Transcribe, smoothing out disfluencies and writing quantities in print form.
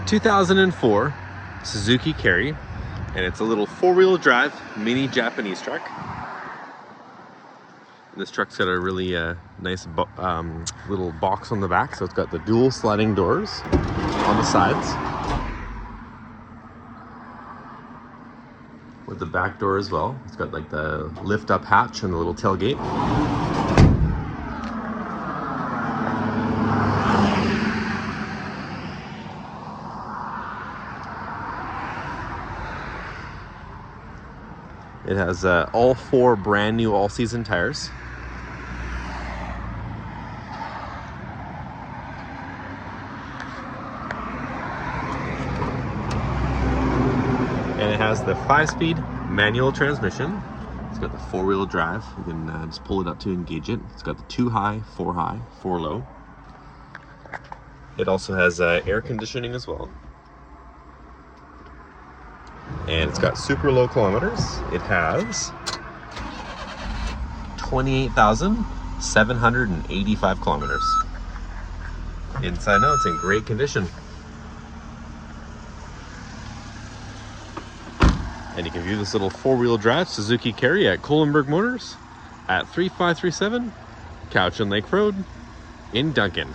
2004 Suzuki Carry, and it's a little four-wheel drive mini Japanese truck. And this truck's got a really nice little box on the back, so it's got the dual sliding doors on the sides with the back door as well. It's got like the lift up hatch and the little tailgate. It has all 4 brand new all-season tires. And it has the 5-speed manual transmission. It's got the 4-wheel drive. You can just pull it up to engage it. It's got the 2 high, 4 low. It also has air conditioning as well. And it's got super low kilometers. It has 28,785 kilometers. Inside now, it's in great condition. And you can view this little 4-wheel drive Suzuki Carry at KOLENBERG Motors at 3537 Couch and Lake Road in Duncan.